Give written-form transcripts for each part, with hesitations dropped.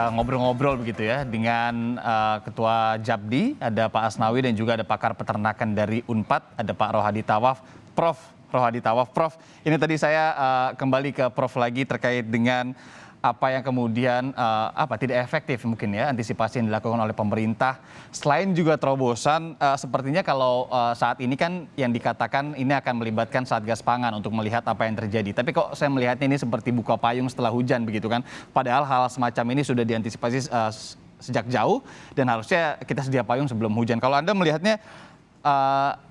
Ngobrol-ngobrol begitu ya dengan Ketua Japdi, ada Pak Asnawi dan juga ada pakar peternakan dari Unpad, ada Pak Rohadi Tawaf. Prof, Rohadi Tawaf. Prof, ini tadi saya kembali ke Prof lagi terkait dengan apa yang kemudian tidak efektif mungkin ya antisipasi yang dilakukan oleh pemerintah. Selain juga terobosan, sepertinya kalau saat ini kan yang dikatakan ini akan melibatkan Satgas Pangan untuk melihat apa yang terjadi. Tapi kok saya melihatnya ini seperti buka payung setelah hujan begitu kan. Padahal hal semacam ini sudah diantisipasi sejak jauh dan harusnya kita sedia payung sebelum hujan. Kalau Anda melihatnya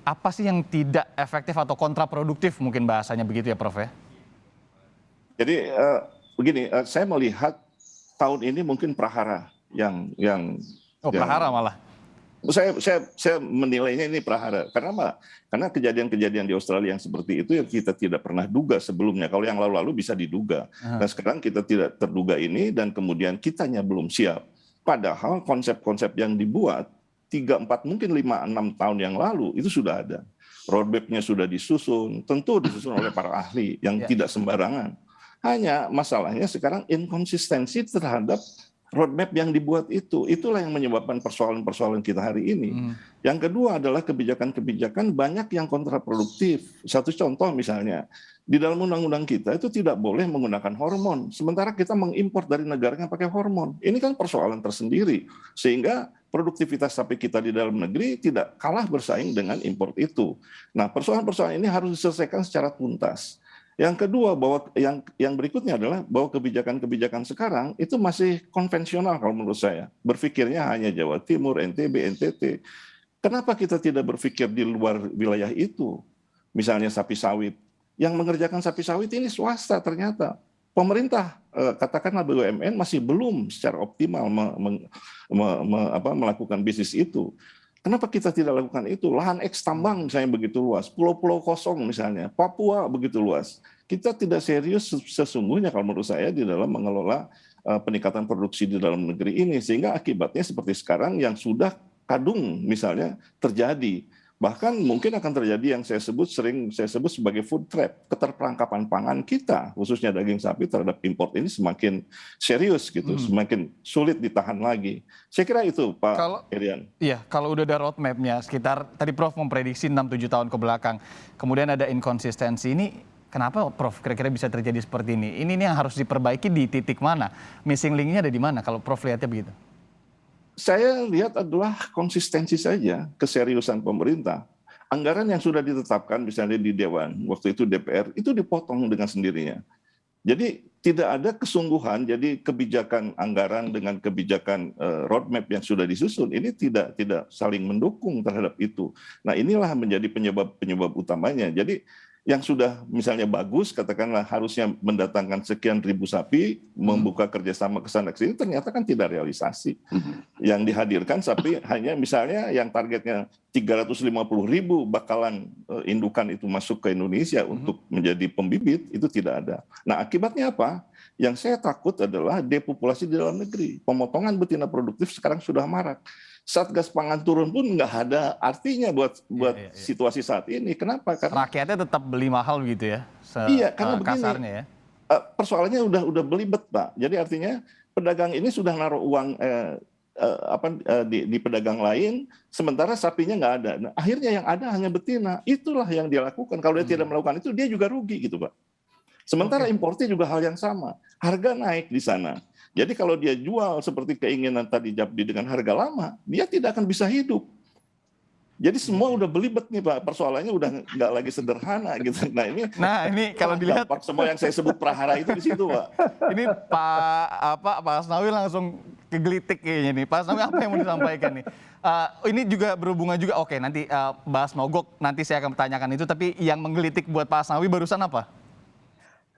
apa sih yang tidak efektif atau kontraproduktif mungkin bahasanya begitu ya Prof ya? Jadi begini, saya melihat tahun ini mungkin prahara yang Prahara malah. saya menilainya ini prahara. Karena apa? Karena kejadian-kejadian di Australia yang seperti itu yang kita tidak pernah duga sebelumnya. Kalau yang lalu-lalu bisa diduga. Nah sekarang kita tidak terduga ini dan kemudian kitanya belum siap. Padahal konsep-konsep yang dibuat 3, 4, mungkin 5, 6 tahun yang lalu itu sudah ada. Roadmap-nya sudah disusun, tentu disusun oleh para ahli yang tidak sembarangan. Hanya masalahnya sekarang inkonsistensi terhadap roadmap yang dibuat itu. Itulah yang menyebabkan persoalan-persoalan kita hari ini. Yang kedua adalah kebijakan-kebijakan banyak yang kontraproduktif. Satu contoh misalnya, di dalam undang-undang kita itu tidak boleh menggunakan hormon. Sementara kita mengimpor dari negara yang pakai hormon. Ini kan persoalan tersendiri. Sehingga produktivitas sapi kita di dalam negeri tidak kalah bersaing dengan impor itu. Nah, persoalan-persoalan ini harus diselesaikan secara tuntas. Yang kedua, bahwa yang berikutnya adalah bahwa kebijakan-kebijakan sekarang itu masih konvensional kalau menurut saya. Berpikirnya hanya Jawa Timur, NTB, NTT. Kenapa kita tidak berpikir di luar wilayah itu? Misalnya sapi sawit. Yang mengerjakan sapi sawit ini swasta ternyata. Pemerintah, katakanlah BUMN masih belum secara optimal melakukan bisnis itu. Kenapa kita tidak lakukan itu? Lahan eks tambang misalnya begitu luas, pulau-pulau kosong misalnya, Papua begitu luas. Kita tidak serius sesungguhnya kalau menurut saya di dalam mengelola peningkatan produksi di dalam negeri ini. Sehingga akibatnya seperti sekarang yang sudah kadung misalnya terjadi. Bahkan mungkin akan terjadi yang sering saya sebut sebagai food trap, keterperangkapan pangan kita, khususnya daging sapi terhadap import ini semakin serius gitu, semakin sulit ditahan lagi. Saya kira itu Pak Irian. Iya, kalau udah ada roadmap-nya sekitar, tadi Prof memprediksi 6-7 tahun ke belakang, kemudian ada inkonsistensi ini, kenapa Prof kira-kira bisa terjadi seperti ini? Ini yang harus diperbaiki di titik mana? Missing link-nya ada di mana kalau Prof lihatnya begitu? Saya lihat adalah konsistensi saja, keseriusan pemerintah. Anggaran yang sudah ditetapkan misalnya di Dewan, waktu itu DPR, itu dipotong dengan sendirinya. Jadi tidak ada kesungguhan, jadi kebijakan anggaran dengan kebijakan roadmap yang sudah disusun, ini tidak saling mendukung terhadap itu. Nah inilah menjadi penyebab utamanya. Jadi yang sudah misalnya bagus, katakanlah harusnya mendatangkan sekian ribu sapi, membuka kerjasama ke sana ke sini, ternyata kan tidak realisasi. Yang dihadirkan sapi hanya misalnya yang targetnya 350.000 bakalan indukan itu masuk ke Indonesia untuk menjadi pembibit, itu tidak ada. Nah akibatnya apa? Yang saya takut adalah depopulasi di dalam negeri. Pemotongan betina produktif sekarang sudah marak. Satgas Pangan turun pun nggak ada artinya buat situasi saat ini. Kenapa? Karena rakyatnya tetap beli mahal gitu ya, iya, karena begini, kasarnya ya. Persoalannya udah belibet Pak. Jadi artinya pedagang ini sudah naruh uang di pedagang lain, sementara sapinya nggak ada. Nah, akhirnya yang ada hanya betina. Itulah yang dia lakukan. Kalau dia tidak melakukan itu, dia juga rugi gitu Pak. Sementara impornya juga hal yang sama. Harga naik di sana. Jadi kalau dia jual seperti keinginan tadi Japdi dengan harga lama, dia tidak akan bisa hidup. Jadi semua udah belibet nih Pak, persoalannya udah nggak lagi sederhana gitu. Nah ini kalau dilihat semua yang saya sebut prahara itu di situ Pak. Ini Pak Asnawi langsung kegelitik kayaknya nih. Pak Asnawi apa yang mau disampaikan nih? Ini juga berhubungan juga, oke nanti bahas mogok, nanti saya akan bertanyakan itu. Tapi yang menggelitik buat Pak Asnawi barusan apa?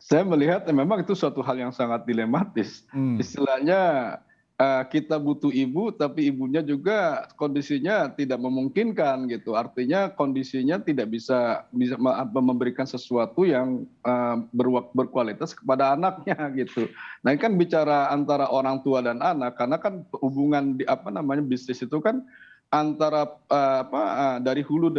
Saya melihat memang itu suatu hal yang sangat dilematis. Istilahnya kita butuh ibu, tapi ibunya juga kondisinya tidak memungkinkan gitu. Artinya kondisinya tidak bisa memberikan sesuatu yang berkualitas kepada anaknya gitu. Nah ini kan bicara antara orang tua dan anak, karena kan hubungan bisnis itu kan antara dari hulu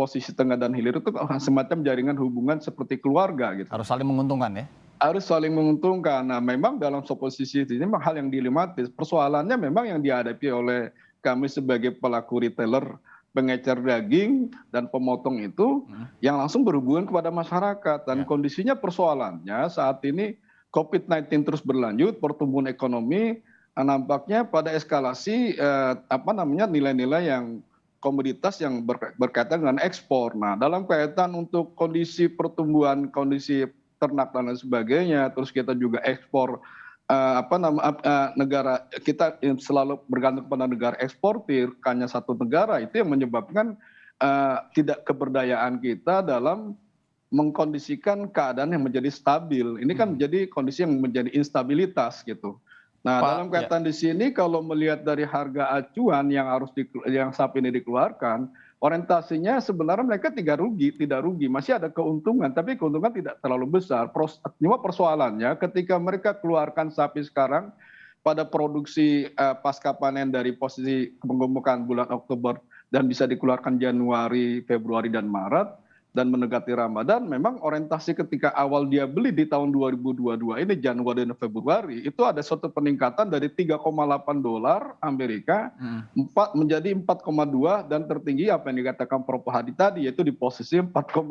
posisi tengah dan hilir itu semacam jaringan hubungan seperti keluarga gitu. Harus saling menguntungkan ya? harus saling menguntungkan. Nah, memang dalam posisi ini memang hal yang dilematis. Persoalannya memang yang dihadapi oleh kami sebagai pelaku retailer, pengecer daging dan pemotong itu yang langsung berhubungan kepada masyarakat. Dan Ya. kondisinya persoalannya saat ini COVID-19 terus berlanjut, pertumbuhan ekonomi nampaknya pada eskalasi nilai-nilai yang komoditas yang berkaitan dengan ekspor. Nah, dalam kaitan untuk kondisi pertumbuhan, kondisi ternak dan lain sebagainya, terus kita juga ekspor negara kita selalu bergantung pada negara eksportir, hanya satu negara, itu yang menyebabkan tidak keberdayaan kita dalam mengkondisikan keadaan yang menjadi stabil. Ini kan menjadi kondisi yang menjadi instabilitas gitu. Nah, Pak, dalam kaitan di sini kalau melihat dari harga acuan yang saat ini dikeluarkan, orientasinya sebenarnya mereka tidak rugi, masih ada keuntungan, tapi keuntungan tidak terlalu besar. Cuma persoalannya ketika mereka keluarkan sapi sekarang pada produksi pasca panen dari posisi penggemukan bulan Oktober dan bisa dikeluarkan Januari, Februari, dan Maret, dan mendekati Ramadan, memang orientasi ketika awal dia beli di tahun 2022 ini Januari dan Februari itu ada suatu peningkatan dari $3,8 Amerika menjadi 4,2 dan tertinggi apa yang dikatakan Prof Hadi tadi yaitu di posisi $4,5.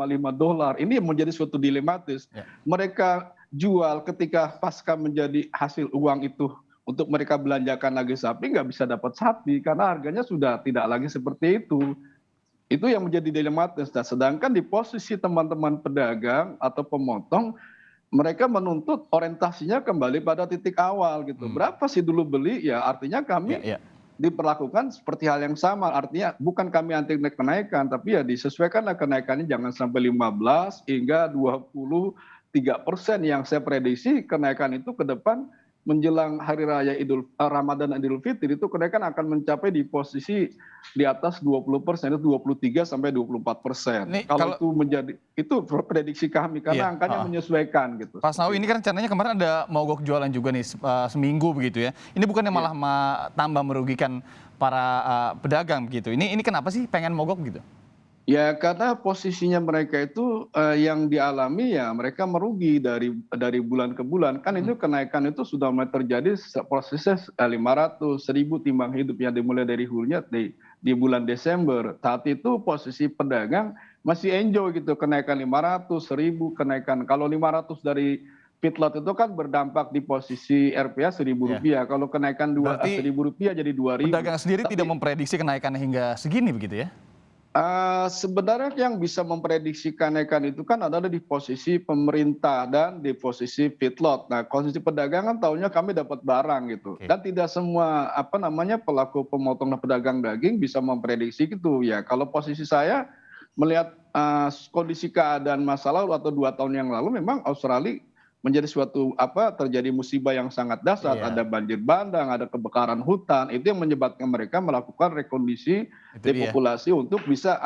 Ini menjadi suatu dilematis. Mereka jual ketika pasca menjadi hasil uang itu untuk mereka belanjakan lagi sapi nggak bisa dapat sapi karena harganya sudah tidak lagi seperti itu. Itu yang menjadi dilematis. Nah, sedangkan di posisi teman-teman pedagang atau pemotong, mereka menuntut orientasinya kembali pada titik awal gitu. Berapa sih dulu beli? Ya artinya kami diperlakukan seperti hal yang sama. Artinya bukan kami anti kenaikan, tapi ya disesuaikanlah kenaikannya jangan sampai 15 hingga 23% yang saya prediksi kenaikan itu ke depan menjelang hari raya Ramadan dan Idul Fitri itu kenaikan akan mencapai di posisi di atas 20%, itu 23 sampai 24%. Kalau itu menjadi itu prediksi kami karena angkanya menyesuaikan gitu. Pak Asnawi, ini kan rencananya kemarin ada mogok jualan juga nih seminggu begitu ya. Ini bukannya malah tambah merugikan para pedagang begitu. Ini kenapa sih pengen mogok gitu? Ya karena posisinya mereka itu yang dialami ya mereka merugi dari bulan ke bulan. Kan itu kenaikan itu sudah mulai terjadi prosesnya 500, 1000 timbang hidup yang dimulai dari hulunya di bulan Desember. Saat itu posisi pedagang masih enjoy gitu kenaikan 500, 1000 kenaikan. Kalau 500 dari feedlot itu kan berdampak di posisi RPA Rp1.000. Kalau kenaikan Rp1.000 jadi Rp2.000. Pedagang sendiri tidak memprediksi kenaikan hingga segini begitu ya? Sebenarnya yang bisa memprediksi kenaikan itu kan adalah di posisi pemerintah dan di posisi feedlot. Nah, posisi pedagang kan tahunya kami dapat barang gitu. Dan tidak semua pelaku pemotong dan pedagang daging bisa memprediksi gitu ya. Kalau posisi saya melihat kondisi keadaan masa lalu atau 2 tahun yang lalu memang Australia menjadi suatu terjadi musibah yang sangat dahsyat, ada banjir bandang, ada kebakaran hutan, itu yang menyebabkan mereka melakukan rekondisi depopulasi untuk bisa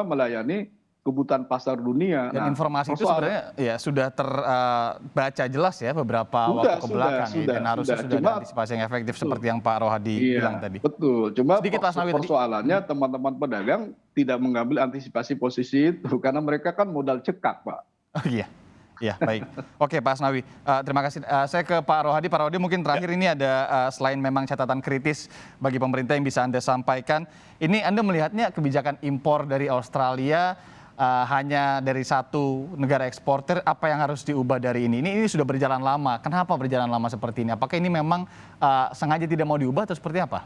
melayani kebutuhan pasar dunia. Dan informasi itu sebenarnya ya sudah terbaca jelas ya beberapa waktu kebelakang dan harusnya sudah ada antisipasi yang efektif seperti yang Pak Rohadi bilang tadi. Betul, cuma sedikit Pak Asnawi persoalannya teman-teman pedagang tidak mengambil antisipasi posisi itu karena mereka kan modal cekak, Pak. Oh iya. Ya baik, oke Pak Asnawi, terima kasih. Saya ke Pak Rohadi. Pak Rohadi mungkin terakhir ini ada selain memang catatan kritis bagi pemerintah yang bisa Anda sampaikan, ini Anda melihatnya kebijakan impor dari Australia hanya dari satu negara eksportir, apa yang harus diubah dari ini? Ini sudah berjalan lama, kenapa berjalan lama seperti ini? Apakah ini memang sengaja tidak mau diubah atau seperti apa?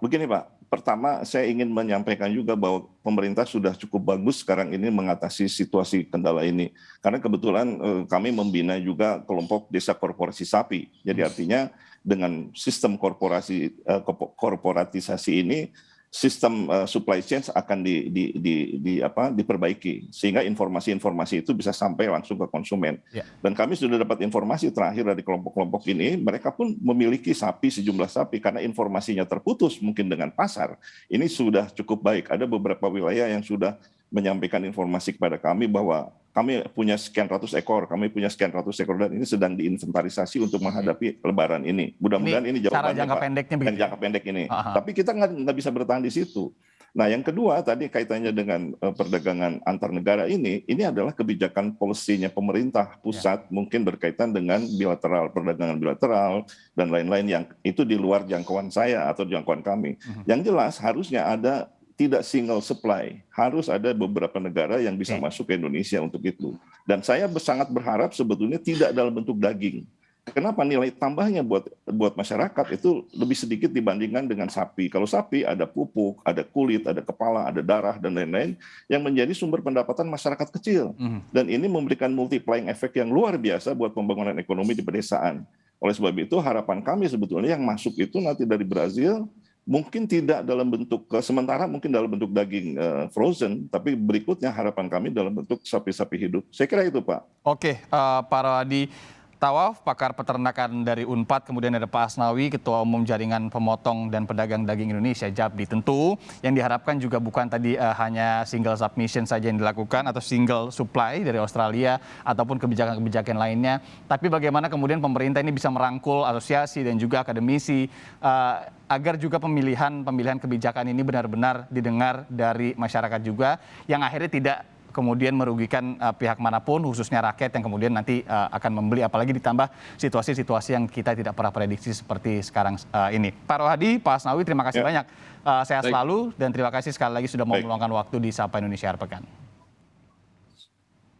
Begini Pak, pertama saya ingin menyampaikan juga bahwa pemerintah sudah cukup bagus sekarang ini mengatasi situasi kendala ini. Karena kebetulan kami membina juga kelompok desa korporasi sapi. Jadi artinya dengan sistem korporatisasi ini, sistem supply chain akan diperbaiki sehingga informasi-informasi itu bisa sampai langsung ke konsumen. Dan kami sudah dapat informasi terakhir dari kelompok-kelompok ini, mereka pun memiliki sejumlah sapi karena informasinya terputus mungkin dengan pasar. Ini sudah cukup baik. Ada beberapa wilayah yang sudah menyampaikan informasi kepada kami bahwa kami punya sekian ratus ekor, dan ini sedang diinventarisasi untuk menghadapi Lebaran ini. Mudah-mudahan ini jawabannya jangka pendeknya Pak, jangka pendek ini. Tapi kita nggak bisa bertahan di situ. Nah, yang kedua tadi kaitannya dengan perdagangan antar negara ini adalah kebijakan polisinya pemerintah pusat mungkin berkaitan dengan bilateral, perdagangan bilateral dan lain-lain yang itu di luar jangkauan saya atau jangkauan kami. Yang jelas harusnya ada tidak single supply, harus ada beberapa negara yang bisa masuk ke Indonesia untuk itu. Dan saya sangat berharap sebetulnya tidak dalam bentuk daging. Kenapa nilai tambahnya buat masyarakat itu lebih sedikit dibandingkan dengan sapi. Kalau sapi ada pupuk, ada kulit, ada kepala, ada darah dan lain-lain yang menjadi sumber pendapatan masyarakat kecil. Dan ini memberikan multiplying effect yang luar biasa buat pembangunan ekonomi di pedesaan. Oleh sebab itu harapan kami sebetulnya yang masuk itu nanti dari Brazil mungkin tidak dalam bentuk sementara mungkin dalam bentuk daging frozen, tapi berikutnya harapan kami dalam bentuk sapi-sapi hidup. Saya kira itu, Pak. Oke, Pak Rohadi Tawaf, pakar peternakan dari Unpad, kemudian ada Pak Asnawi, Ketua Umum Jaringan Pemotong dan Pedagang Daging Indonesia, JAPDI. Tentu yang diharapkan juga bukan tadi hanya single submission saja yang dilakukan atau single supply dari Australia ataupun kebijakan-kebijakan lainnya, tapi bagaimana kemudian pemerintah ini bisa merangkul asosiasi dan juga akademisi agar juga pemilihan kebijakan ini benar-benar didengar dari masyarakat juga, yang akhirnya tidak kemudian merugikan pihak manapun, khususnya rakyat yang kemudian nanti akan membeli, apalagi ditambah situasi-situasi yang kita tidak pernah prediksi seperti sekarang ini. Pak Rohadi, Pak Asnawi, terima kasih banyak. Sehat selalu dan terima kasih sekali lagi sudah mau meluangkan waktu di Sapa Indonesia Akhir Pekan.